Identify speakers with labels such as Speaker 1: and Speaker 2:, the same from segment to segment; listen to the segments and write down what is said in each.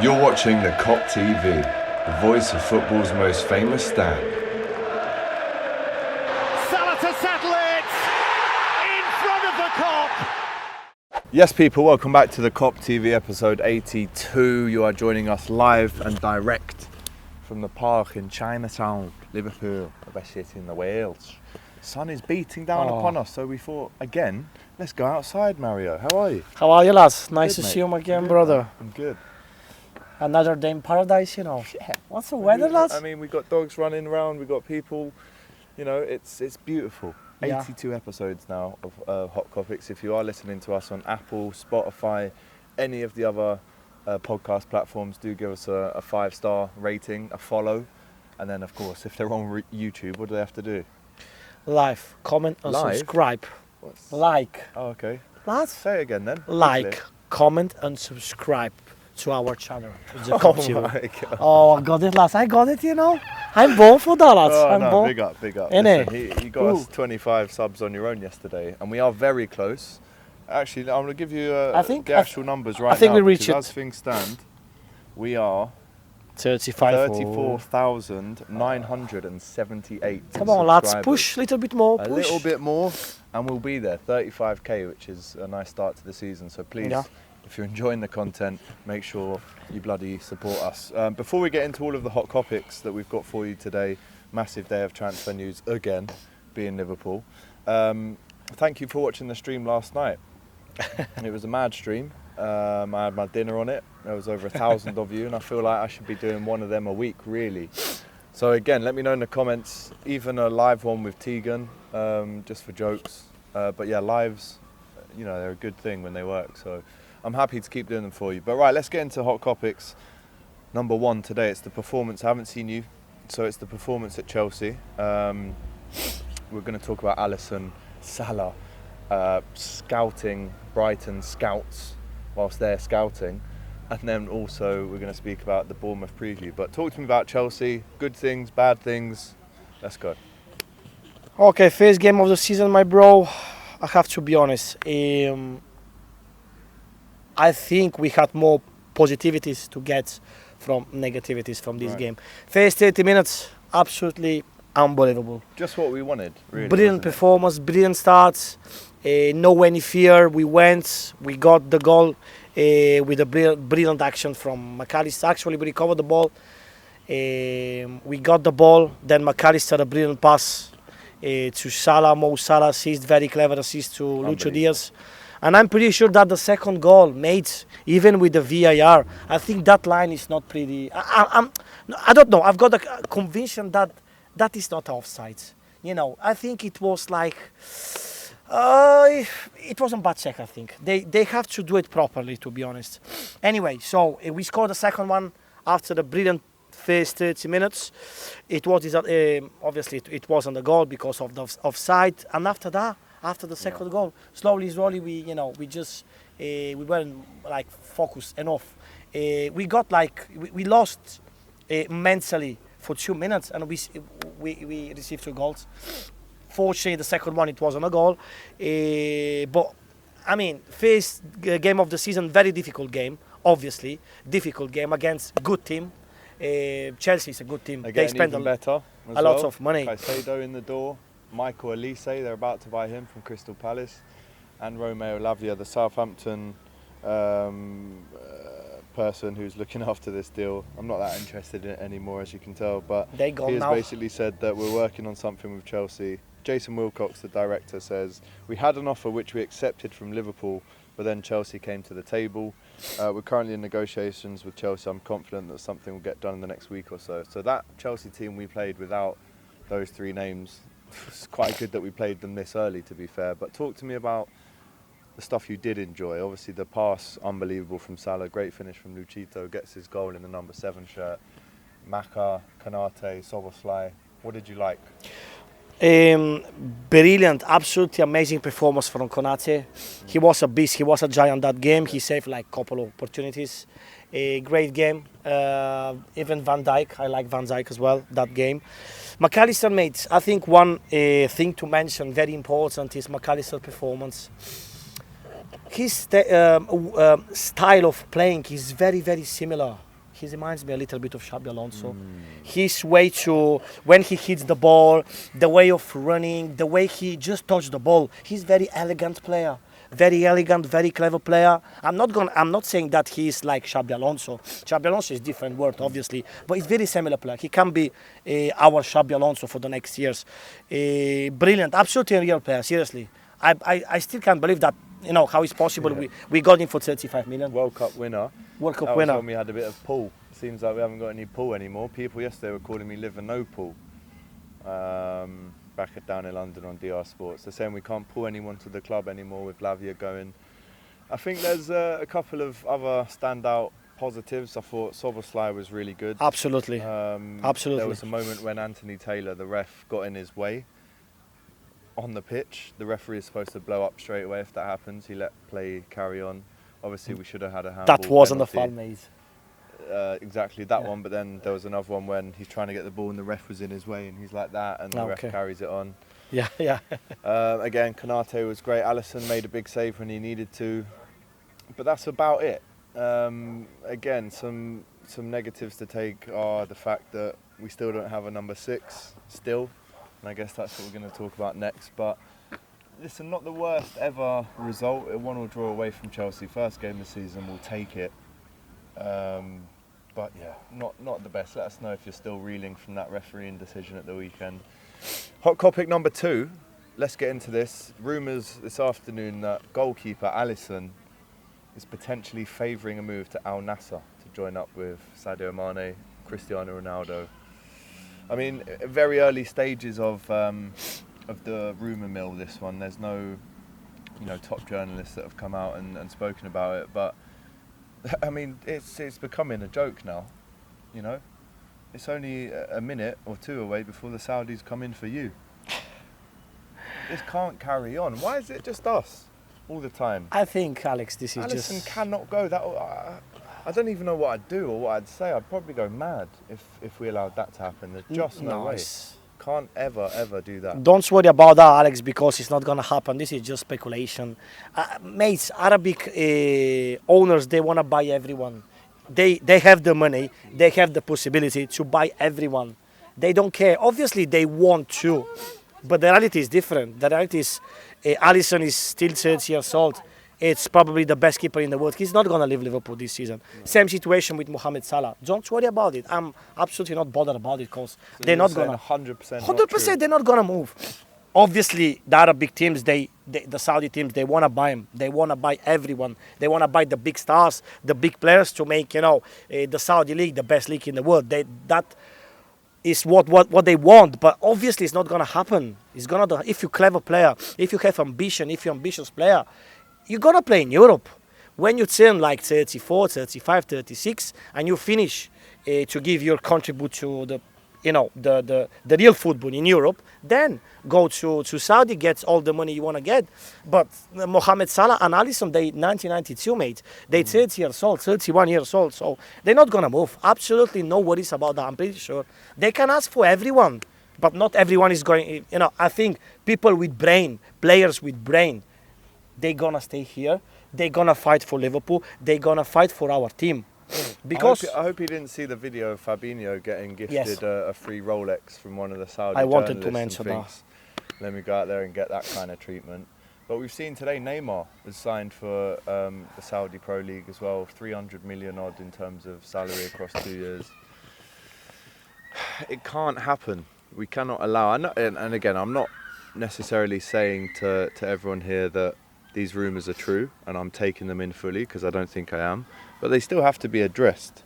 Speaker 1: You're watching the Kop TV, the voice of football's most famous stand.
Speaker 2: Salah to settle it in front of the Kop.
Speaker 3: Yes, people, welcome back to the Kop TV episode 82. You are joining us live and direct from the park in Chinatown, Liverpool, the best city in the world. The sun is beating down upon us, so we thought, again, let's go outside, Mario. How are you?
Speaker 4: How are you, lads? Nice
Speaker 3: Good,
Speaker 4: to
Speaker 3: mate.
Speaker 4: see you again,
Speaker 3: Good,
Speaker 4: brother.
Speaker 3: man. I'm good.
Speaker 4: Another day in paradise, you know.
Speaker 3: Yeah.
Speaker 4: What's the weather, lads?
Speaker 3: I mean, we got dogs running around, we got people, you know, it's beautiful.
Speaker 4: Yeah.
Speaker 3: 82 episodes now of Hot Kopics. If you are listening to us on Apple, Spotify, any of the other podcast platforms, do give us a 5-star rating, a follow, and then of course if they're on YouTube, what do they have to do?
Speaker 4: Like, comment and
Speaker 3: Live?
Speaker 4: subscribe.
Speaker 3: What's...
Speaker 4: Like,
Speaker 3: Oh, okay.
Speaker 4: lads?
Speaker 3: Say it again then.
Speaker 4: Like,
Speaker 3: quickly.
Speaker 4: comment and subscribe to our channel. The
Speaker 3: Oh
Speaker 4: Kop TV.
Speaker 3: my God.
Speaker 4: Oh, I got it, lads. I got it, you know. I'm born for that, lads.
Speaker 3: Oh,
Speaker 4: I'm
Speaker 3: no,
Speaker 4: born.
Speaker 3: big up, big up.
Speaker 4: Innit?
Speaker 3: Listen, you got us 25 subs on your own yesterday, and we are very close. Actually, I'm going to give you the actual numbers right now.
Speaker 4: I think we reached
Speaker 3: because
Speaker 4: it.
Speaker 3: As things stand, we are
Speaker 4: 35.
Speaker 3: 34,978
Speaker 4: Come on, lads.
Speaker 3: subscribers.
Speaker 4: Push a little bit more.
Speaker 3: A
Speaker 4: Push.
Speaker 3: little bit more, and we'll be there. 35k, which is a nice start to the season. So please,
Speaker 4: Yeah.
Speaker 3: if you're enjoying the content, make sure you bloody support us. Before we get into all of the hot topics that we've got for you today, massive day of transfer news again, being Liverpool. Thank you for watching the stream last night. It was a mad stream. I had my dinner on it. There was over 1,000 of you, and I feel like I should be doing one of them a week, really. So again, let me know in the comments, even a live one with Tegan, just for jokes. But yeah, lives, you know, they're a good thing when they work. So I'm happy to keep doing them for you. But right, let's get into hot topics. Number one today, it's the performance. I haven't seen you, so it's the performance at Chelsea. We're going to talk about Alisson, Salah, scouting, Brighton scouts whilst they're scouting. And then also we're going to speak about the Bournemouth preview. But talk to me about Chelsea, good things, bad things. Let's go.
Speaker 4: Okay, first game of the season, my bro. I have to be honest. I think we had more positivities to get from negativities from this game. First 30 minutes, absolutely unbelievable.
Speaker 3: Just what we wanted, really.
Speaker 4: Brilliant
Speaker 3: wasn't it?
Speaker 4: performance, brilliant starts. No any fear. We got the goal with a brilliant action from McAllister. Actually, we recovered the ball. We got the ball. Then McAllister, a brilliant pass to Salah. Mo Salah assist, very clever assist to Lucho Diaz. And I'm pretty sure that the second goal made, even with the VAR, I think that line is not pretty. I don't know. I've got a conviction that that is not offside. You know, I think it was like. It wasn't bad check, I think. They have to do it properly, to be honest. Anyway, so we scored the second one after the brilliant first 30 minutes. It was obviously it wasn't a goal because of the offside. And after that, after the second goal, slowly we weren't like focused enough. We got like we lost mentally for 2 minutes, and we received 2 goals. Fortunately, the second one, it wasn't a goal. But, I mean, first game of the season, very difficult game, obviously. Difficult game against good team. Chelsea is a good team.
Speaker 3: They spend
Speaker 4: a
Speaker 3: better
Speaker 4: lot of money.
Speaker 3: Caicedo in the door. Michael Elise, they're about to buy him from Crystal Palace. And Romeo Lavia, the Southampton person who's looking after this deal. I'm not that interested in it anymore, as you can tell. But he has basically said that we're working on something with Chelsea. Jason Wilcox, the director, says, we had an offer which we accepted from Liverpool, but then Chelsea came to the table. We're currently in negotiations with Chelsea. I'm confident that something will get done in the next week or so. So that Chelsea team we played without those 3 names, it's quite good that we played them this early, to be fair. But talk to me about the stuff you did enjoy. Obviously the pass, unbelievable from Salah, great finish from Luchito, gets his goal in the number 7 shirt. Maka, Kanate, Soboslai, what did you like?
Speaker 4: Brilliant, absolutely amazing performance from Konate. He was a beast, he was a giant that game. He saved like a couple of opportunities. A great game. Even Van Dijk, I like Van Dijk as well, that game. McAllister made, I think one thing to mention, very important, is McAllister's performance. his style of playing is very, very similar. He reminds me a little bit of Xabi Alonso. His way to, when he hits the ball, the way of running, the way he just touched the ball. He's very elegant player. Very elegant, very clever player. I'm not saying that he's like Xabi Alonso. Xabi Alonso is different word, obviously, but he's very similar player. He can be our Xabi Alonso for the next years. Brilliant, absolutely a real player. Seriously, I still can't believe that. You know how it's possible. We got him for 35 million.
Speaker 3: World Cup winner.
Speaker 4: World Cup
Speaker 3: That
Speaker 4: winner.
Speaker 3: was when we had a bit of pull. Seems like we haven't got any pull anymore. People yesterday were calling me live and no pull. Back down in London on DR Sports. They're saying we can't pull anyone to the club anymore with Lavia going. I think there's a couple of other standout positives. I thought Soboslai was really good.
Speaker 4: Absolutely. Absolutely.
Speaker 3: There was a moment when Anthony Taylor, the ref, got in his way on the pitch. The referee is supposed to blow up straight away if that happens. He let play carry on. Obviously, we should have had a handball.
Speaker 4: That wasn't a
Speaker 3: penalty.
Speaker 4: foul, mate.
Speaker 3: Exactly that one, but then there was another one when he's trying to get the ball and the ref was in his way and he's like that and the ref carries it on.
Speaker 4: Yeah, yeah.
Speaker 3: Again, Konate was great. Allison made a big save when he needed to, but that's about it. Again, some negatives to take are the fact that we still don't have a number 6 still, and I guess that's what we're going to talk about next. But listen, not the worst ever result. A 1-1 draw away from Chelsea, first game of the season. We'll take it. But yeah, not the best. Let us know if you're still reeling from that refereeing decision at the weekend. Hot topic number 2. Let's get into this. Rumours this afternoon that goalkeeper Allison is potentially favouring a move to Al Nassr to join up with Sadio Mane, Cristiano Ronaldo. I mean, very early stages of the rumour mill. This one. There's no, top journalists that have come out and spoken about it, but. I mean, it's becoming a joke now, It's only a minute or 2 away before the Saudis come in for you. This can't carry on. Why is it just us all the time?
Speaker 4: I think, Alex, this is
Speaker 3: Allison
Speaker 4: just...
Speaker 3: cannot go. I don't even know what I'd do or what I'd say. I'd probably go mad if we allowed that to happen. There's just no way. Can't ever do that.
Speaker 4: Don't worry about that, Alex, because it's not going to happen. This is just speculation. Mates, Arabic owners, they want to buy everyone. They have the money, they have the possibility to buy everyone. They don't care. Obviously, they want to, but the reality is different. The reality is Alisson is still 30 years old. It's probably the best keeper in the world. He's not going to leave Liverpool this season. No. Same situation with Mohamed Salah. Don't worry about it. I'm absolutely not bothered about it because they're not going to... 100% they're not going to move. Obviously, the Arabic teams, the Saudi teams, they want to buy him. They want to buy everyone. They want to buy the big stars, the big players to make, the Saudi league the best league in the world. That is what they want. But obviously, it's not going to happen. It's going to... If you're a clever player, if you have ambition, if you're an ambitious player, you're going to play in Europe. When you turn like 34, 35, 36, and you finish to give your contribute to the real football in Europe, then go to Saudi, get all the money you want to get. But Mohamed Salah and Alisson, they 1992, mate. They 30 years old, 31 years old, so they're not going to move. Absolutely no worries about that, I'm pretty sure. They can ask for everyone, but not everyone is going, I think people with brain, players with brain, they're going to stay here. They're going to fight for Liverpool. They're going to fight for our team. Because
Speaker 3: I hope you didn't see the video of Fabinho getting gifted a free Rolex from one of the Saudi
Speaker 4: I wanted
Speaker 3: journalists
Speaker 4: to mention
Speaker 3: and thinks, let me go out there and get that kind of treatment. But we've seen today Neymar has signed for the Saudi Pro League as well, 300 million odd in terms of salary across 2 years. It can't happen. We cannot allow, and again, I'm not necessarily saying to everyone here that these rumours are true and I'm taking them in fully because I don't think I am, but they still have to be addressed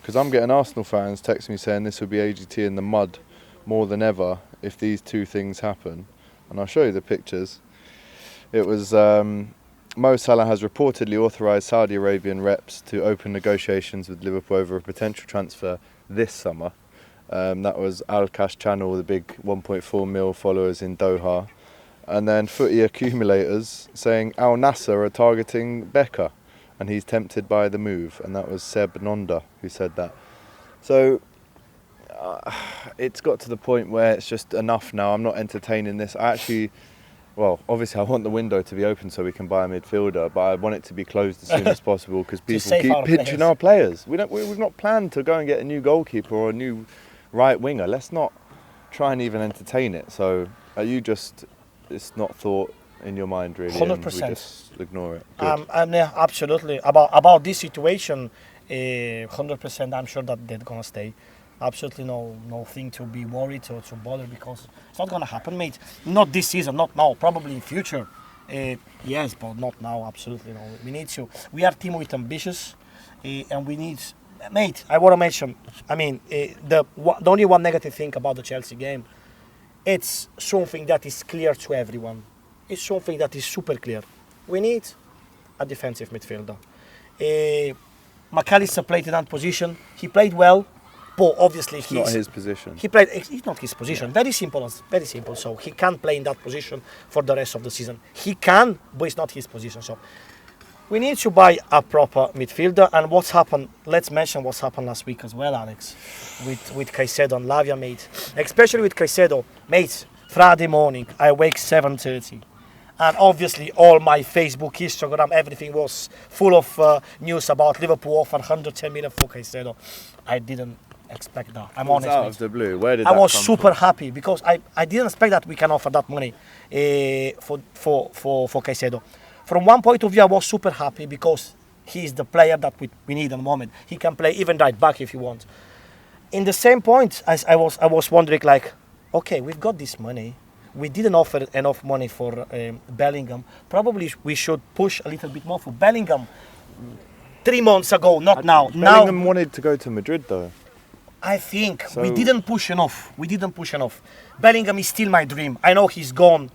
Speaker 3: because I'm getting Arsenal fans texting me saying this will be AGT in the mud more than ever if these two things happen, and I'll show you the pictures. It was Mo Salah has reportedly authorised Saudi Arabian reps to open negotiations with Liverpool over a potential transfer this summer. That was Al Kash Channel, the big 1.4 mil followers in Doha. And then footy accumulators saying Al Nassr are targeting Becca and he's tempted by the move. And that was Seb Nonda who said that. So it's got to the point where it's just enough now. I'm not entertaining this. I actually well, obviously I want the window to be open so we can buy a midfielder, but I want it to be closed as soon as possible because people
Speaker 4: save
Speaker 3: keep
Speaker 4: our
Speaker 3: pitching
Speaker 4: players.
Speaker 3: our players. We've not planned to go and get a new goalkeeper or a new right winger. Let's not try and even entertain it. So are you just, it's not thought in your mind really,
Speaker 4: 100%.
Speaker 3: and we just ignore it? Good.
Speaker 4: Yeah, absolutely. About this situation, 100%. I'm sure that they're gonna stay. Absolutely no thing to be worried or to bother because it's not gonna happen, mate. Not this season, not now. Probably in future. Yes, but not now. Absolutely no. We need to. We are a team with ambitious, and we need. Mate, I want to mention. I mean, the only one negative thing about the Chelsea game, it's something that is clear to everyone. It's something that is super clear. We need a defensive midfielder. McAllister played in that position. He played well, but obviously
Speaker 3: It's not his position.
Speaker 4: He played. It's not his position. Very simple. Very simple. So he can't play in that position for the rest of the season. He can, but it's not his position. So we need to buy a proper midfielder. And what's happened? Let's mention what's happened last week as well, Alex, with Caicedo and Lavia, mate. Especially with Caicedo, mate. Friday morning, I wake 7:30. And obviously, all my Facebook, Instagram, everything was full of news about Liverpool offer 110 million for Caicedo. I didn't expect that. I'm honest.
Speaker 3: Out
Speaker 4: mate.
Speaker 3: of the blue. Where did
Speaker 4: I
Speaker 3: that
Speaker 4: was
Speaker 3: come
Speaker 4: super
Speaker 3: from?
Speaker 4: happy because I didn't expect that we can offer that money for Caicedo. From one point of view, I was super happy because he's the player that we need at the moment. He can play even right back if you want. In the same point, as I was wondering, like, okay, we've got this money. We didn't offer enough money for Bellingham. Probably we should push a little bit more for Bellingham. 3 months ago, not now.
Speaker 3: Bellingham wanted to go to Madrid though.
Speaker 4: I think
Speaker 3: So-
Speaker 4: we didn't push enough. Bellingham is still my dream. I know he's gone.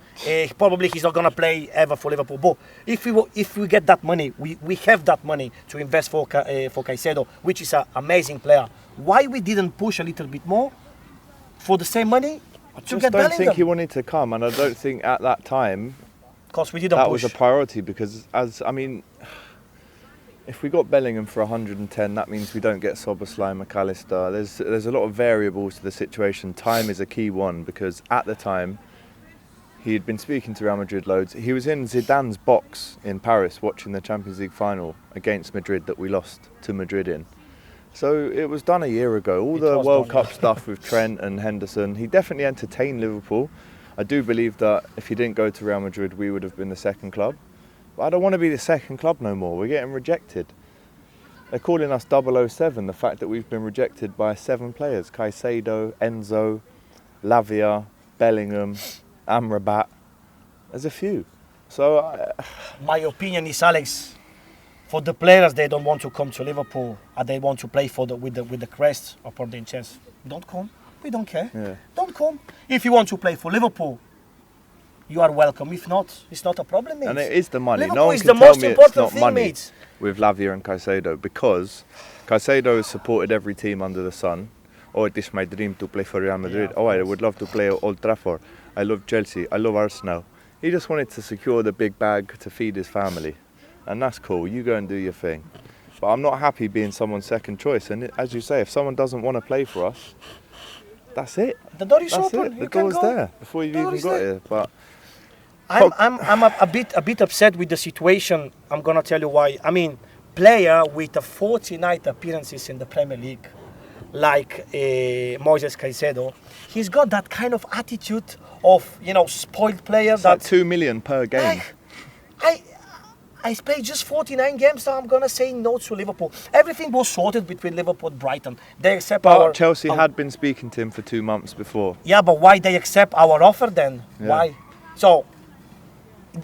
Speaker 4: Probably he's not gonna play ever for Liverpool. But if we get that money, we have that money to invest for Caicedo, which is an amazing player. Why we didn't push a little bit more for the same money
Speaker 3: I
Speaker 4: to
Speaker 3: just
Speaker 4: get
Speaker 3: don't think he
Speaker 4: Bellingham?
Speaker 3: wanted to come, and I don't think at that time
Speaker 4: Because we didn't
Speaker 3: that
Speaker 4: push.
Speaker 3: was a priority because, if we got Bellingham for 110, that means we don't get Szoboszlai and McAllister. There's a lot of variables to the situation. Time is a key one because at the time he had been speaking to Real Madrid loads. He was in Zidane's box in Paris watching the Champions League final against Madrid that we lost to Madrid in. So it was done a year ago. All
Speaker 4: It
Speaker 3: the
Speaker 4: was
Speaker 3: World
Speaker 4: done,
Speaker 3: Cup stuff with Trent and Henderson, he definitely entertained Liverpool. I do believe that if he didn't go to Real Madrid, we would have been the second club. But I don't want to be the second club no more. We're getting rejected. They're calling us 007, the fact that we've been rejected by 7 players. Caicedo, Enzo, Lavia, Bellingham, Amrabat. There's a few. So
Speaker 4: My opinion is, Alex, for the players, they don't want to come to Liverpool and they want to play with the crest upon their chest. Don't come. We don't care.
Speaker 3: Yeah.
Speaker 4: Don't come. If you want to play for Liverpool, you are welcome. If not, it's not a problem, mate.
Speaker 3: And it is the money.
Speaker 4: Liverpool
Speaker 3: No one
Speaker 4: is
Speaker 3: can
Speaker 4: the
Speaker 3: tell
Speaker 4: most
Speaker 3: me it's
Speaker 4: important
Speaker 3: not
Speaker 4: thing,
Speaker 3: money
Speaker 4: mate.
Speaker 3: with Lavia and Caicedo because Caicedo has supported every team under the sun. Oh, it is my dream to play for Real Madrid.
Speaker 4: Yeah, of
Speaker 3: Oh, I
Speaker 4: course.
Speaker 3: would love to play at Old Trafford. I love Chelsea. I love Arsenal. He just wanted to secure the big bag to feed his family. And that's cool. You go and do your thing. But I'm not happy being someone's second choice. And as you say, if someone doesn't want to play for us, that's it.
Speaker 4: The door is
Speaker 3: That's
Speaker 4: open.
Speaker 3: it. The
Speaker 4: You can
Speaker 3: door's
Speaker 4: go.
Speaker 3: there before you've
Speaker 4: The door
Speaker 3: even
Speaker 4: is
Speaker 3: got
Speaker 4: there.
Speaker 3: here. But
Speaker 4: I'm a bit upset with the situation. I'm gonna tell you why. I mean, player with 49 appearances in the Premier League, like Moises Caicedo, he's got that kind of attitude of spoiled player.
Speaker 3: it's like 2 million per game.
Speaker 4: I played just 49 games, so I'm gonna say no to Liverpool. Everything was sorted between Liverpool and Brighton. They accept
Speaker 3: But
Speaker 4: our
Speaker 3: Chelsea
Speaker 4: our-
Speaker 3: had been speaking to him for 2 months before.
Speaker 4: Yeah, but why they accept our offer then?
Speaker 3: Yeah.
Speaker 4: Why? So,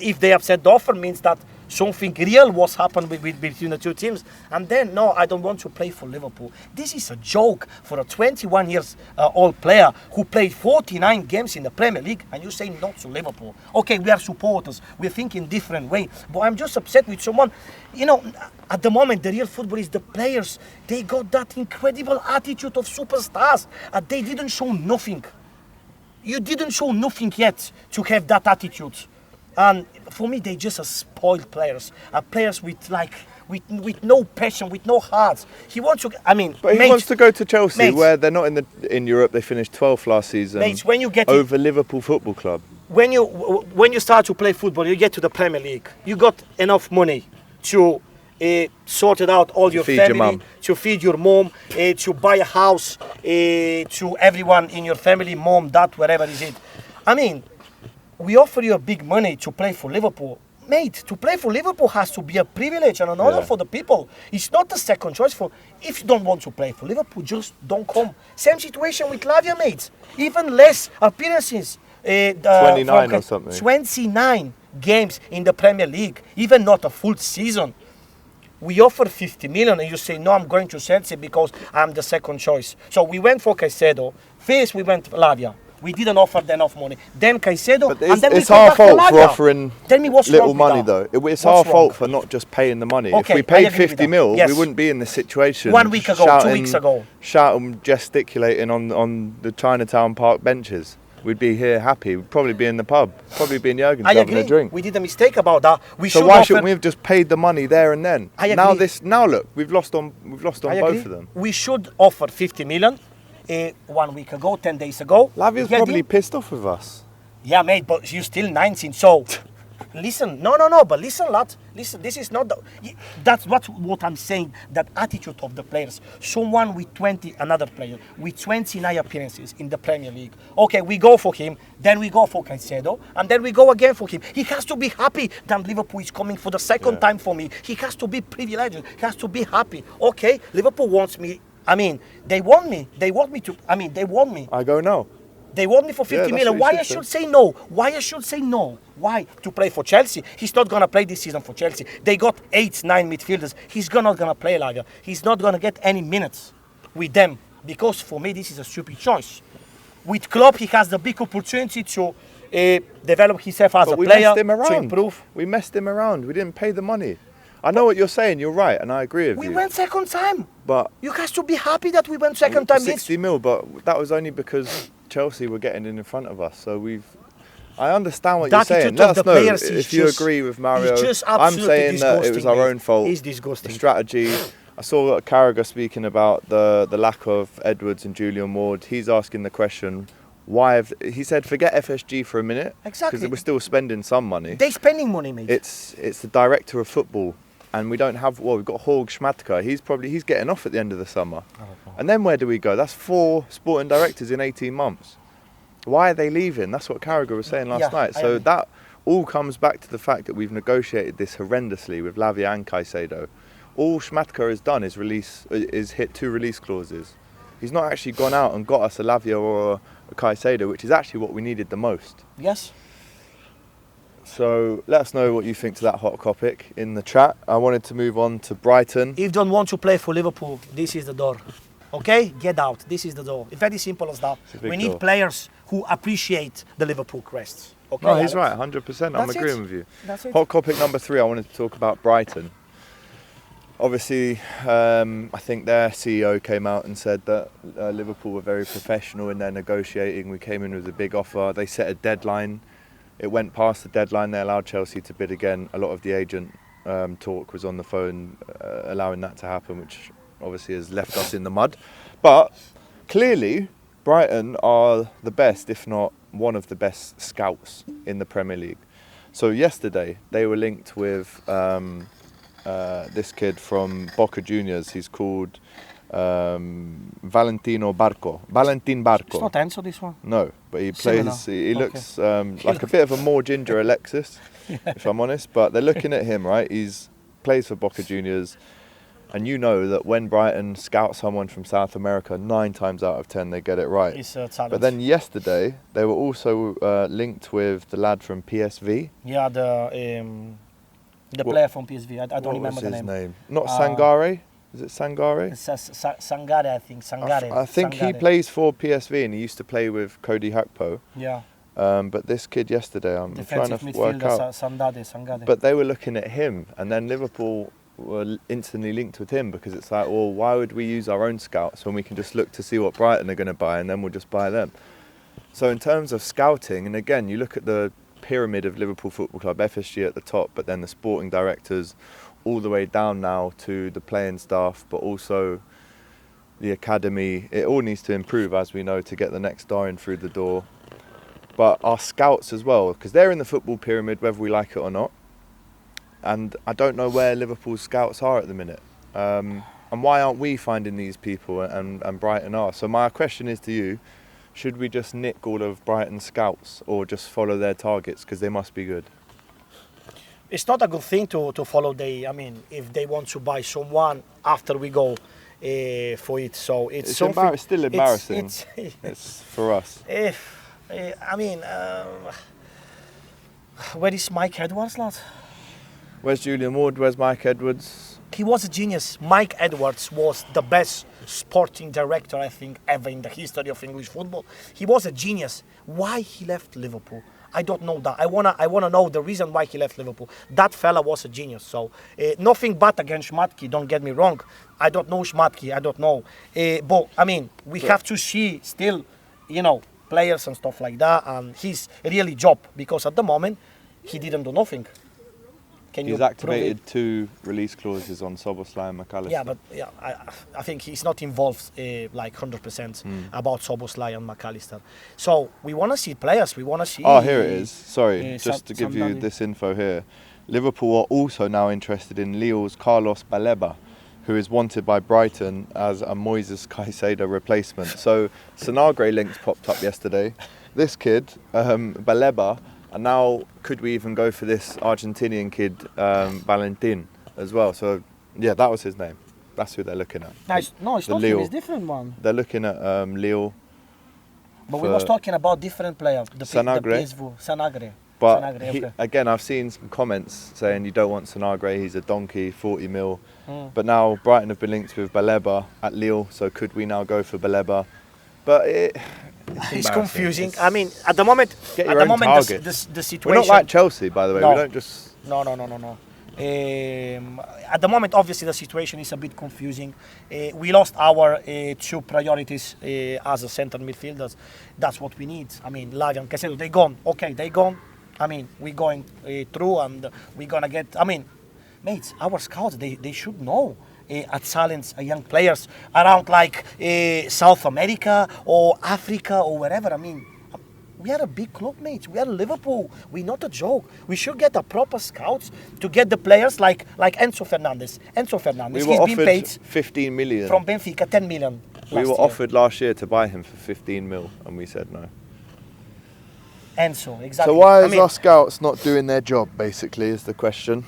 Speaker 4: if they accept the offer, means that something real was happened between the two teams. And then, no, I don't want to play for Liverpool. This is a joke for a 21 years old player who played 49 games in the Premier League, and you say no to Liverpool. Okay, we are supporters. We think in different way. But I'm just upset with someone. At the moment, the real football is the players. They got that incredible attitude of superstars, and they didn't show nothing. You didn't show nothing yet to have that attitude. And for me, they just are spoiled players. Players with no passion, with no heart. He wants to.
Speaker 3: But he
Speaker 4: mate,
Speaker 3: wants to go to Chelsea,
Speaker 4: mate.
Speaker 3: where they're not in Europe. They finished 12th last season
Speaker 4: Mate, when you get
Speaker 3: over Liverpool Football Club.
Speaker 4: when you start to play football, you get to the Premier League. You got enough money to sort it out all your
Speaker 3: feed your
Speaker 4: family,
Speaker 3: mum.
Speaker 4: to feed your mom, to buy a house to everyone in your family, mom, dad, wherever is it. I mean, we offer you a big money to play for Liverpool. Mate, to play for Liverpool has to be a privilege and an honor for the people. It's not the second choice for. If you don't want to play for Liverpool, just don't come. Same situation with Lavia, mate. Even less appearances.
Speaker 3: 29 or something.
Speaker 4: 29 games in the Premier League, even not a full season. We offer 50 million and you say, no, I'm going to Chelsea because I'm the second choice. So we went for Caicedo. First we went for Lavia. We didn't offer enough money. Then Caicedo,
Speaker 3: But
Speaker 4: and then
Speaker 3: it's
Speaker 4: we
Speaker 3: our
Speaker 4: came back to
Speaker 3: fault for
Speaker 4: Lavia.
Speaker 3: offering
Speaker 4: Tell me what's
Speaker 3: little
Speaker 4: wrong with
Speaker 3: money,
Speaker 4: that?
Speaker 3: though. It's
Speaker 4: What's
Speaker 3: our
Speaker 4: wrong?
Speaker 3: fault for not just paying the money.
Speaker 4: Okay,
Speaker 3: if we
Speaker 4: I
Speaker 3: paid
Speaker 4: agree with
Speaker 3: 50
Speaker 4: that.
Speaker 3: mil,
Speaker 4: Yes.
Speaker 3: we wouldn't be in this situation.
Speaker 4: 1 week ago, 2 weeks ago.
Speaker 3: Shouting, gesticulating on the Chinatown Park benches. We'd be here happy. We'd probably be in the pub. Probably be in Jurgen's
Speaker 4: I
Speaker 3: having
Speaker 4: agree.
Speaker 3: a drink.
Speaker 4: We did a mistake about that.
Speaker 3: So why shouldn't we have just paid the money there and then?
Speaker 4: I
Speaker 3: Now
Speaker 4: agree.
Speaker 3: now look, we've lost on both of them.
Speaker 4: We should offer 50 million 1 week ago, 10 days ago.
Speaker 3: Lavia's
Speaker 4: Get
Speaker 3: probably
Speaker 4: him.
Speaker 3: pissed off with us.
Speaker 4: Yeah, mate, but you're still 19, so listen. No, but listen, lad. Listen, this is not that's what I'm saying, that attitude of the players. Someone with 20, another player, with 29 appearances in the Premier League. Okay, we go for him, then we go for Caicedo, and then we go again for him. He has to be happy that Liverpool is coming for the second time for me. He has to be privileged. He has to be happy. Okay, Liverpool wants me. I mean, they want me. They want me.
Speaker 3: I go no.
Speaker 4: They want me for 50
Speaker 3: that's
Speaker 4: million.
Speaker 3: what
Speaker 4: Why
Speaker 3: you
Speaker 4: I
Speaker 3: should
Speaker 4: should say no? Why I should say no? Why? To play for Chelsea. He's not going to play this season for Chelsea. They got 8, 9 midfielders. He's not going to play like that. He's not going to get any minutes with them. Because for me, this is a stupid choice. With Klopp, he has the big opportunity to develop himself as a
Speaker 3: we
Speaker 4: player,
Speaker 3: messed him around.
Speaker 4: to improve.
Speaker 3: We messed him around. We didn't pay the money. I know what you're saying. You're right, and I agree with
Speaker 4: We
Speaker 3: you.
Speaker 4: went second time.
Speaker 3: But
Speaker 4: You guys to be happy that we went second time.
Speaker 3: 60 mil, but that was only because Chelsea were getting in front of us. So I understand what
Speaker 4: The
Speaker 3: you're saying.
Speaker 4: attitude
Speaker 3: Let
Speaker 4: of
Speaker 3: us
Speaker 4: the
Speaker 3: know
Speaker 4: players is
Speaker 3: if you
Speaker 4: just-
Speaker 3: agree with Mario.
Speaker 4: it's just
Speaker 3: I'm
Speaker 4: absolutely
Speaker 3: saying that it was
Speaker 4: disgusting,
Speaker 3: our
Speaker 4: mate.
Speaker 3: own fault.
Speaker 4: It's disgusting.
Speaker 3: The strategy. I saw Carragher speaking about the lack of Edwards and Julian Ward. He's asking the question, he said, forget FSG for a minute.
Speaker 4: Exactly.
Speaker 3: Because we're still spending some money.
Speaker 4: They're spending money, mate.
Speaker 3: It's the director of football. And we don't have, we've got Jorg Schmadtke. He's getting off at the end of the summer. And then where do we go? That's 4 sporting directors in 18 months. Why are they leaving? That's what Carragher was saying last night.
Speaker 4: I
Speaker 3: So
Speaker 4: agree.
Speaker 3: that all comes back to the fact that we've negotiated this horrendously with Lavia and Caicedo. All Schmadtke has done is hit 2 release clauses. He's not actually gone out and got us a Lavia or a Caicedo, which is actually what we needed the most.
Speaker 4: Yes.
Speaker 3: So let us know what you think to that hot Kopic in the chat. I wanted to move on to Brighton.
Speaker 4: If you don't want to play for Liverpool, this is the door. Okay? Get out. This is the door. It's very simple as that.
Speaker 3: a big
Speaker 4: We need
Speaker 3: door.
Speaker 4: players who appreciate the Liverpool crest. Okay,
Speaker 3: No, he's
Speaker 4: Alex?
Speaker 3: right, 100%. I'm
Speaker 4: That's it.
Speaker 3: agreeing with you.
Speaker 4: That's it.
Speaker 3: Hot Kopic number 3, I wanted to talk about Brighton. Obviously, I think their CEO came out and said that Liverpool were very professional in their negotiating. We came in with a big offer. They set a deadline. It went past the deadline. They allowed Chelsea to bid again. A lot of the agent talk was on the phone, allowing that to happen, which obviously has left us in the mud. But clearly, Brighton are the best, if not one of the best scouts in the Premier League. So yesterday, they were linked with this kid from Boca Juniors. He's called Valentin Barco.
Speaker 4: It's not Enzo, this one.
Speaker 3: No, but he
Speaker 4: Similar.
Speaker 3: plays. He
Speaker 4: Okay.
Speaker 3: looks like a bit of a more ginger Alexis, if I'm honest. But they're looking at him, right? He's plays for Boca Juniors, and you know that when Brighton scout someone from South America, 9 times out of 10 they get it right.
Speaker 4: It's a talent.
Speaker 3: But then yesterday they were also linked with the lad from PSV.
Speaker 4: Yeah, the player from PSV. I don't
Speaker 3: What
Speaker 4: remember
Speaker 3: was
Speaker 4: the
Speaker 3: his
Speaker 4: name.
Speaker 3: Not Sangare. Is it Sangare?
Speaker 4: It's Sangare, I think. Sangare.
Speaker 3: I think he
Speaker 4: Sangare.
Speaker 3: plays for PSV and he used to play with Cody Hakpo.
Speaker 4: Yeah.
Speaker 3: But this kid yesterday, I'm trying
Speaker 4: Defensive
Speaker 3: to work
Speaker 4: midfielder,
Speaker 3: out.
Speaker 4: Sangare.
Speaker 3: But they were looking at him, and then Liverpool were instantly linked with him because it's like, well, why would we use our own scouts when we can just look to see what Brighton are going to buy and then we'll just buy them? So in terms of scouting, and again, you look at the pyramid of Liverpool Football Club, FSG at the top, but then the sporting directors all the way down now to the playing staff, but also the academy. It all needs to improve, as we know, to get the next star in through the door. but our scouts as well, because they're in the football pyramid whether we like it or not. And I don't know where Liverpool's scouts are at the minute. And why aren't we finding these people and Brighton are? So my question is to you, should we just nick all of Brighton's scouts or just follow their targets because they must be good?
Speaker 4: It's not a good thing to follow if they want to buy someone after we go for it. So it's
Speaker 3: still embarrassing. It's for us.
Speaker 4: Where is Mike Edwards, lad?
Speaker 3: Where's Julian Ward? Where's Mike Edwards?
Speaker 4: He was a genius. Mike Edwards was the best sporting director, I think, ever in the history of English football. He was a genius. Why he left Liverpool? I don't know that. I wanna know the reason why he left Liverpool. That fella was a genius. So nothing bad against Schmatke, don't get me wrong. I don't know Schmatke, I don't know. But we have to see still, players and stuff like that, and his really job, because at the moment he didn't do nothing.
Speaker 3: He's activated 2 release clauses on Szoboszlai and McAllister.
Speaker 4: Yeah, but I think he's not involved 100% about Szoboszlai and McAllister. So we want to see players. We want to see.
Speaker 3: Oh, here it is. Sorry, just to give you this info here. Liverpool are also now interested in Lille's Carlos Baleba, who is wanted by Brighton as a Moises Caicedo replacement. So Sanagre links popped up yesterday. This kid, Baleba. And now, could we even go for this Argentinian kid, Valentin, as well? So, yeah, that was his name. That's who they're looking at.
Speaker 4: It's not him, it's different one.
Speaker 3: They're looking at Lille.
Speaker 4: But we was talking about different players. Sanagre.
Speaker 3: But again, I've seen some comments saying you don't want Sanagre, he's a donkey, 40 mil. But now Brighton have been linked with Baleba at Lille, so could we now go for Baleba? But
Speaker 4: it's confusing. At the moment, the situation.
Speaker 3: We're not like Chelsea, by the way.
Speaker 4: No.
Speaker 3: We don't just.
Speaker 4: No. At the moment, obviously, the situation is a bit confusing. We lost our 2 priorities as a centre midfielders. That's what we need. Lavia and Caicedo, they gone. Okay, they gone. We're going through, and we're gonna get. Mates, our scouts, they should know. At talents, young players around South America or Africa or wherever. We are a big club, mate. We are Liverpool. We're not a joke. We should get a proper scouts to get the players like Enzo Fernandez.
Speaker 3: We were offered 15 million
Speaker 4: from Benfica, 10 million.
Speaker 3: We were offered last year to buy him for 15 mil, and we said no.
Speaker 4: Enzo, exactly.
Speaker 3: So why is our scouts not doing their job? Basically, is the question.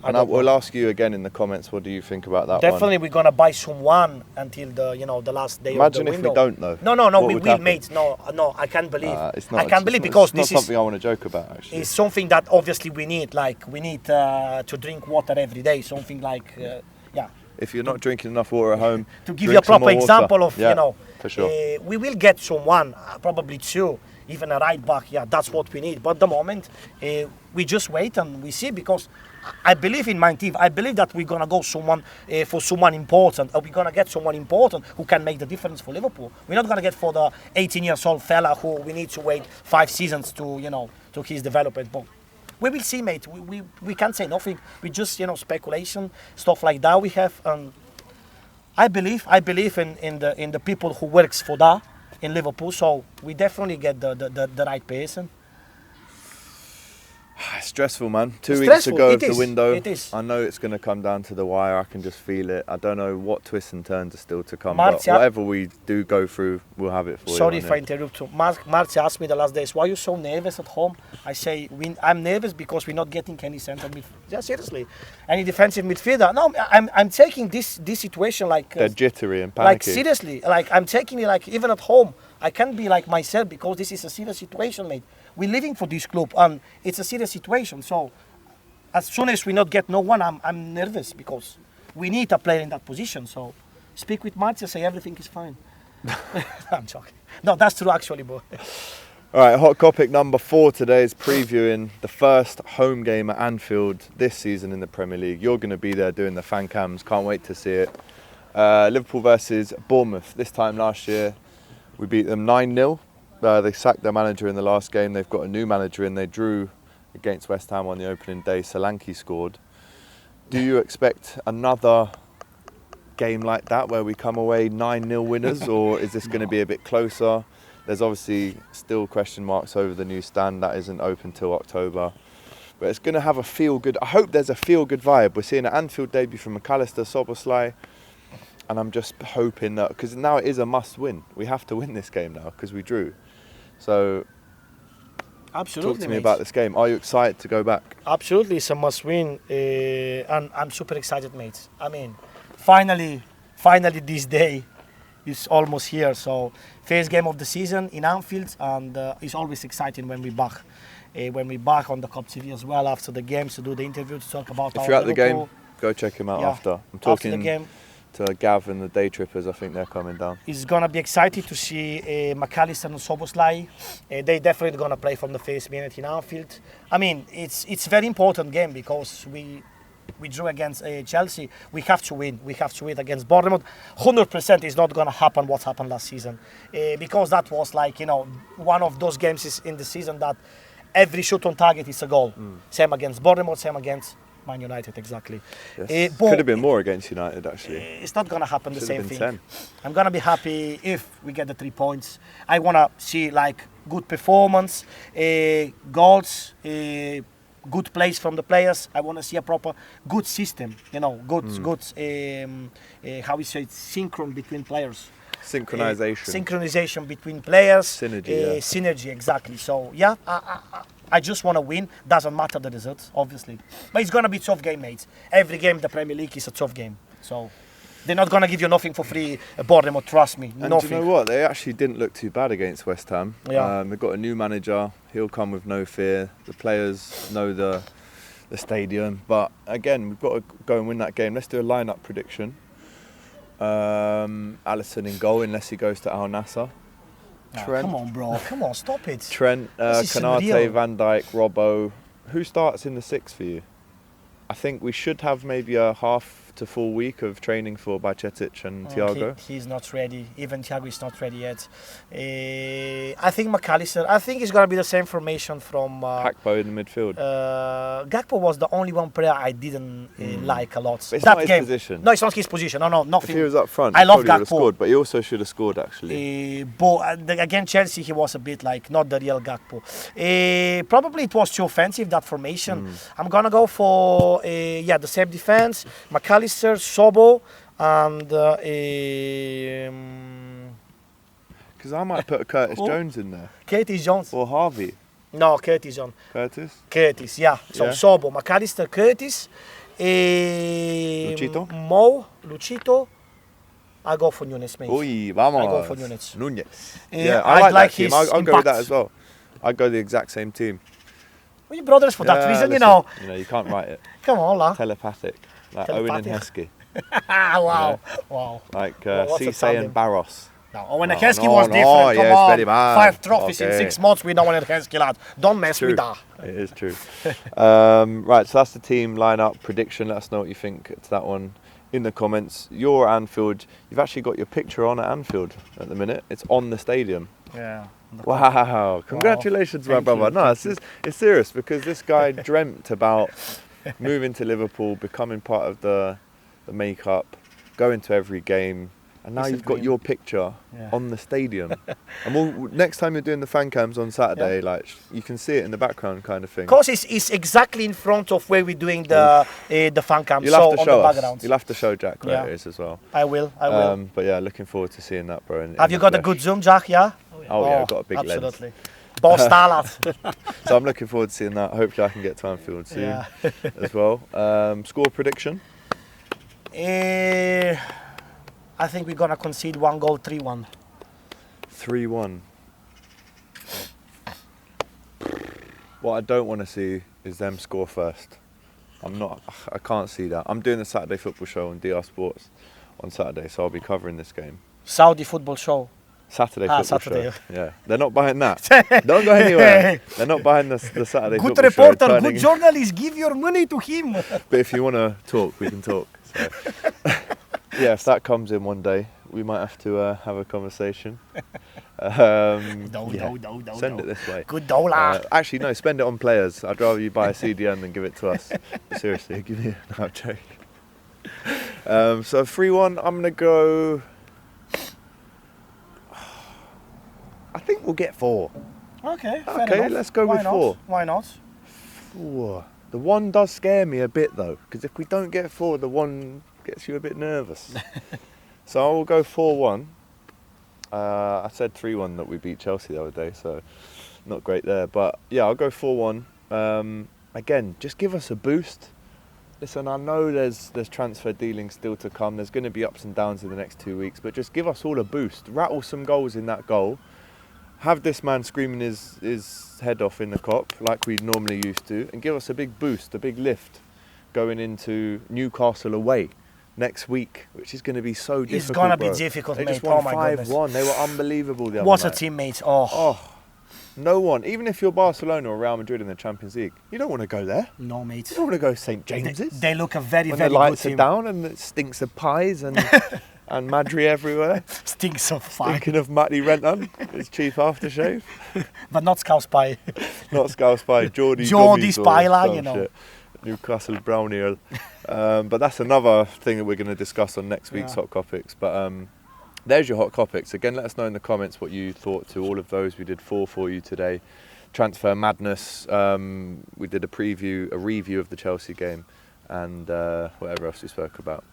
Speaker 3: And we'll ask you again in the comments. What do you think about that?
Speaker 4: Definitely, we're gonna buy someone until the last day of the window.
Speaker 3: Imagine if we don't know.
Speaker 4: No, we will, mate. No, I can't believe. I can't believe because
Speaker 3: this is not something I want to joke about. Actually,
Speaker 4: it's something that obviously we need. We need to drink water every day. Something
Speaker 3: If you're not drinking enough water at home,
Speaker 4: to give you a proper example of
Speaker 3: for sure.
Speaker 4: We will get someone, probably 2, even a right back. Yeah, that's what we need. But at the moment, we just wait and we see, because I believe in my team. I believe that we're gonna go for someone important. We're gonna get someone important who can make the difference for Liverpool. We're not gonna get for the 18-year-old fella who we need to wait 5 seasons to his development. But we will see, mate. We can't say nothing. We just speculation, stuff like that. We have. I believe in the people who works for that in Liverpool. So we definitely get the right person.
Speaker 3: It's stressful, man. 2 weeks to go of the window.
Speaker 4: It is.
Speaker 3: I know it's going to come down to the wire. I can just feel it. I don't know what twists and turns are still to come. But whatever we do go through, we'll have it for you.
Speaker 4: Sorry if I interrupt you. Marcia asked me the last days, why are you so nervous at home? I say, I'm nervous because we're not getting any centre midfielder. Yeah, seriously. Any defensive midfielder. No, I'm taking this situation like...
Speaker 3: They're jittery and panicky.
Speaker 4: Seriously. I'm taking it even at home. I can't be like myself because this is a serious situation, mate. We're living for this club and it's a serious situation. So as soon as we not get no one, I'm nervous because we need a player in that position. So speak with Marcia, say everything is fine. I'm joking. No, that's true actually, boy.
Speaker 3: All right, hot Kopic number 4 today is previewing the first home game at Anfield this season in the Premier League. You're going to be there doing the fan cams. Can't wait to see it. Liverpool versus Bournemouth. This time last year, we beat them 9-0. They sacked their manager in the last game. They've got a new manager in. They drew against West Ham on the opening day. Solanke scored. Do you expect another game like that where we come away 9-0 winners, or is this going to be a bit closer? There's obviously still question marks over the new stand that isn't open till October. But it's going to have a feel-good... I hope there's a feel-good vibe. We're seeing an Anfield debut from McAllister, Szoboszlai. And I'm just hoping that... Because now it is a must-win. We have to win this game now because we drew. So...
Speaker 4: Absolutely,
Speaker 3: talk to me
Speaker 4: mate.
Speaker 3: about this game. Are you excited to go back?
Speaker 4: Absolutely, it's a must-win. And I'm super excited, mate. I mean, finally this day is almost here. So, first game of the season in Anfield. And it's always exciting when we're back. When we're back on the Kop TV as well after the games to do the interview to talk about
Speaker 3: If
Speaker 4: our
Speaker 3: you're at the
Speaker 4: Liverpool.
Speaker 3: game, go check him out
Speaker 4: Yeah.
Speaker 3: after. I'm
Speaker 4: After the
Speaker 3: talking
Speaker 4: game,
Speaker 3: to Gav and the day trippers. I think they're coming down.
Speaker 4: it's gonna be exciting to see McAllister and Szoboszlai. They definitely gonna play from the first minute in Anfield. I mean, it's a very important game because we drew against Chelsea. We have to win. We have to win against Bournemouth. 100% is not gonna happen what happened last season because that was like one of those games is in the season that every shot on target is a goal. Same against Bournemouth, same against Man United, exactly.
Speaker 3: Yes.
Speaker 4: But
Speaker 3: Could have been more against United, actually.
Speaker 4: it's not going to happen the
Speaker 3: Should
Speaker 4: same
Speaker 3: have been
Speaker 4: thing.
Speaker 3: 10.
Speaker 4: I'm going to be happy if we get the 3 points. I want to see like good performance, goals, good plays from the players. I want to see a proper good system, good how we say it, synchron between players.
Speaker 3: Synchronization.
Speaker 4: Synchronization between players.
Speaker 3: Synergy, yeah.
Speaker 4: Synergy, exactly. So, yeah, I just want to win. Doesn't matter the result, obviously. But it's going to be a tough game, mate. Every game in the Premier League is a tough game. So, they're not going to give you nothing for free, Bournemouth, trust me.
Speaker 3: And
Speaker 4: nothing.
Speaker 3: do you know what? They actually didn't look too bad against West Ham.
Speaker 4: Yeah.
Speaker 3: They've got a new manager. He'll come with no fear. The players know the stadium. But, again, we've got to go and win that game. Let's do a lineup prediction. Allison in goal unless he goes to Al Nassr.
Speaker 4: Oh,
Speaker 3: Trent.
Speaker 4: come on, bro. Come on, stop it.
Speaker 3: Trent,
Speaker 4: This is
Speaker 3: Konate,
Speaker 4: surreal.
Speaker 3: Van Dijk, Robbo. Who starts in the six for you? I think we should have maybe a half to full week of training for Bajcetic and Thiago.
Speaker 4: He's not ready. Even Thiago is not ready yet. I think McAllister. I think it's gonna be the same formation from.
Speaker 3: Gakpo in the midfield.
Speaker 4: Gakpo was the only one player I didn't like a lot.
Speaker 3: But it's
Speaker 4: that
Speaker 3: not his
Speaker 4: game.
Speaker 3: position.
Speaker 4: No, it's not his position. No,
Speaker 3: If
Speaker 4: nothing.
Speaker 3: he was up front,
Speaker 4: I
Speaker 3: he
Speaker 4: love
Speaker 3: probably would have
Speaker 4: Gakpo.
Speaker 3: scored, but he also should have scored actually.
Speaker 4: But against Chelsea, he was a bit like not the real Gakpo. Probably it was too offensive, that formation. I'm gonna go for the same defense: McAllister, Sobo, and
Speaker 3: Because I might put Curtis Jones in there
Speaker 4: Curtis Jones.
Speaker 3: or Harvey.
Speaker 4: No, Curtis Jones.
Speaker 3: Curtis.
Speaker 4: Yeah. So
Speaker 3: Yeah.
Speaker 4: Sobo, McAllister, Curtis,
Speaker 3: Luchito?
Speaker 4: Luchito. I go for Nunes, mate.
Speaker 3: Uy, vamos.
Speaker 4: I go for Nunes.
Speaker 3: Núñez.
Speaker 4: Yeah,
Speaker 3: Yeah,
Speaker 4: I'd
Speaker 3: I like
Speaker 4: like
Speaker 3: that team.
Speaker 4: his
Speaker 3: I'll go with that
Speaker 4: impact.
Speaker 3: as well. I'd go the exact same team.
Speaker 4: We're brothers for that
Speaker 3: Yeah,
Speaker 4: reason,
Speaker 3: listen, you can't write it.
Speaker 4: Come on, la.
Speaker 3: Telepathic. Like Owen and
Speaker 4: Telepathic.
Speaker 3: Heskey.
Speaker 4: Wow. Wow.
Speaker 3: Like
Speaker 4: What's a
Speaker 3: Cisse
Speaker 4: tandem?
Speaker 3: and Barros.
Speaker 4: No, Owen
Speaker 3: No,
Speaker 4: Heskey
Speaker 3: no,
Speaker 4: was
Speaker 3: no,
Speaker 4: different. Come
Speaker 3: yes,
Speaker 4: on.
Speaker 3: very bad.
Speaker 4: 5 trophies in
Speaker 3: Okay.
Speaker 4: 6 months with Owen Heskey, lad. Don't mess
Speaker 3: True.
Speaker 4: with that.
Speaker 3: It is true. Right, so that's the team lineup prediction. Let us know what you think to that one in the comments. You're at Anfield. You've actually got your picture on at Anfield at the minute. It's on the stadium.
Speaker 4: Yeah.
Speaker 3: Wow! Congratulations, my
Speaker 4: Thank
Speaker 3: brother.
Speaker 4: you,
Speaker 3: No, it's serious because this guy dreamt about moving to Liverpool, becoming part of the makeup, going to every game, and now
Speaker 4: It's a
Speaker 3: you've got
Speaker 4: dream.
Speaker 3: your picture
Speaker 4: Yeah.
Speaker 3: on the stadium. And next time you're doing the fan cams on Saturday, like you can see it in the background, kind of thing.
Speaker 4: Because it's exactly in front of where we're doing the fan cam.
Speaker 3: You'll have
Speaker 4: So
Speaker 3: to
Speaker 4: on
Speaker 3: show
Speaker 4: the
Speaker 3: us.
Speaker 4: background.
Speaker 3: You'll have to show Jack where
Speaker 4: Yeah.
Speaker 3: it is as well.
Speaker 4: I will.
Speaker 3: But yeah, looking forward to seeing that, bro.
Speaker 4: Have you got a good zoom, Jack? Yeah.
Speaker 3: Oh yeah, I've got a big lens.
Speaker 4: absolutely. Boss star, lad.
Speaker 3: So I'm looking forward to seeing that. Hopefully I can get to Anfield soon
Speaker 4: Yeah.
Speaker 3: as well. Score prediction?
Speaker 4: I think we're gonna concede 1 goal, 3-1.
Speaker 3: 3-1. What I don't want to see is them score first. I can't see that. I'm doing the Saturday football show on DR Sports on Saturday, so I'll be covering this game.
Speaker 4: Saudi football show.
Speaker 3: Saturday football
Speaker 4: Saturday.
Speaker 3: show. Yeah, they're not buying that. Don't go anywhere. They're not buying the Saturday
Speaker 4: Good
Speaker 3: football
Speaker 4: reporter,
Speaker 3: show.
Speaker 4: good journalist. Give your money to him.
Speaker 3: But if you want to talk, we can talk. So. Yeah, if that comes in one day, we might have to have a conversation.
Speaker 4: No.
Speaker 3: Send it this way.
Speaker 4: Good dollar.
Speaker 3: Actually, no, spend it on players. I'd rather you buy a CDM than give it to us. Seriously, give me no joke. So 3-1, I'm going to go... I think we'll get 4.
Speaker 4: Okay, fair
Speaker 3: Okay,
Speaker 4: enough.
Speaker 3: let's go
Speaker 4: Why
Speaker 3: with
Speaker 4: not?
Speaker 3: 4.
Speaker 4: Why not?
Speaker 3: Ooh, the 1 does scare me a bit though, because if we don't get 4, the 1 gets you a bit nervous. So I will go 4-1. I said 3-1 that we beat Chelsea the other day, so not great there. But yeah, I'll go 4-1. Again, just give us a boost. Listen, I know there's transfer dealings still to come. There's going to be ups and downs in the next 2 weeks, but just give us all a boost. Rattle some goals in that goal. Have this man screaming his head off in the Kop like we normally used to, and give us a big boost, a big lift going into Newcastle away next week, which is going to be so difficult.
Speaker 4: It's going to
Speaker 3: bro.
Speaker 4: be difficult,
Speaker 3: they
Speaker 4: mate.
Speaker 3: Just won
Speaker 4: Oh my
Speaker 3: 5-1.
Speaker 4: goodness.
Speaker 3: They were unbelievable the other
Speaker 4: What a
Speaker 3: night.
Speaker 4: teammate. Oh.
Speaker 3: No one, even if you're Barcelona or Real Madrid in the Champions League, you don't want to go there.
Speaker 4: No, mate.
Speaker 3: You don't want to go St. James's.
Speaker 4: They look a very,
Speaker 3: when
Speaker 4: very
Speaker 3: the lights
Speaker 4: good
Speaker 3: are
Speaker 4: team.
Speaker 3: down and it stinks of pies and and Madri everywhere.
Speaker 4: Stinks of fire.
Speaker 3: Thinking of Matty Renton, his chief aftershave.
Speaker 4: But not Scouse Pie.
Speaker 3: Not Scouse Pie, Geordie's
Speaker 4: Pie, like, you know.
Speaker 3: Shit. Newcastle Brown Ale. But that's another thing that we're going to discuss on next week's Hot Kopics. But there's your Hot Kopics. Again, let us know in the comments what you thought to all of those. We did 4 for you today. Transfer madness. We did a review of the Chelsea game, and whatever else we spoke about.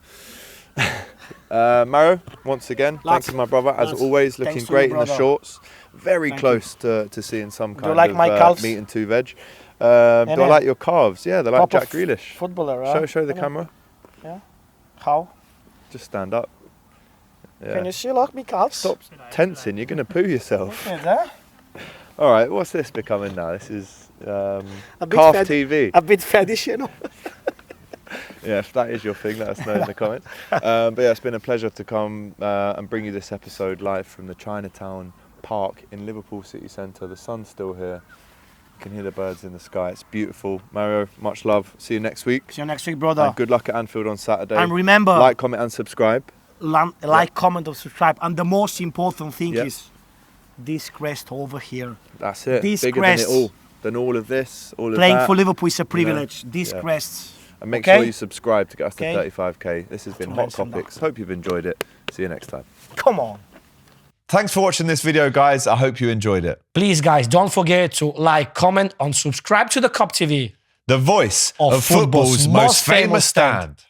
Speaker 3: Maro, once again, thanks to my brother. As always, looking
Speaker 4: Thanks to
Speaker 3: great
Speaker 4: you,
Speaker 3: in the
Speaker 4: brother.
Speaker 3: shorts. Very
Speaker 4: Thank
Speaker 3: close to seeing some kind
Speaker 4: you like
Speaker 3: of
Speaker 4: my calves?
Speaker 3: meat and 2 veg. Do I like your calves? Yeah, they're like
Speaker 4: Proper
Speaker 3: Jack Grealish.
Speaker 4: Footballer, right?
Speaker 3: Show the camera.
Speaker 4: Yeah. How?
Speaker 3: Just stand up. Yeah.
Speaker 4: Can you see, like, me calves?
Speaker 3: Stop tensing. You're going to poo yourself.
Speaker 4: Look at that.
Speaker 3: All right, what's this becoming now? This is
Speaker 4: bit
Speaker 3: Kop
Speaker 4: fed-
Speaker 3: TV.
Speaker 4: A bit fetish, you know.
Speaker 3: Yeah, if that is your thing, let us know in the comments. But yeah, it's been a pleasure to come and bring you this episode live from the Chinatown Park in Liverpool city centre. The sun's still here. You can hear the birds in the sky. It's beautiful. Mario, much love. See you next week.
Speaker 4: See you next week, brother.
Speaker 3: And good luck at Anfield on Saturday.
Speaker 4: And remember,
Speaker 3: like, comment and subscribe.
Speaker 4: like, comment, or subscribe. And the most important thing
Speaker 3: Yep.
Speaker 4: is this crest over here.
Speaker 3: That's it.
Speaker 4: This
Speaker 3: Bigger
Speaker 4: crest.
Speaker 3: than it all. Than all of this, all of
Speaker 4: Playing
Speaker 3: that.
Speaker 4: for Liverpool is a privilege.
Speaker 3: Yeah.
Speaker 4: This
Speaker 3: Yeah.
Speaker 4: crest.
Speaker 3: And make
Speaker 4: Okay?
Speaker 3: sure you subscribe to get us
Speaker 4: Okay.
Speaker 3: to 35k. This has been
Speaker 4: to
Speaker 3: Hot
Speaker 4: mention that.
Speaker 3: Kopics. Hope you've enjoyed it. See you next time.
Speaker 4: Come on.
Speaker 1: Thanks for watching this video, guys. I hope you enjoyed it.
Speaker 5: Please, guys, don't forget to like, comment, and subscribe to the Kop TV.
Speaker 1: The voice
Speaker 5: Of
Speaker 1: of football's most famous stand.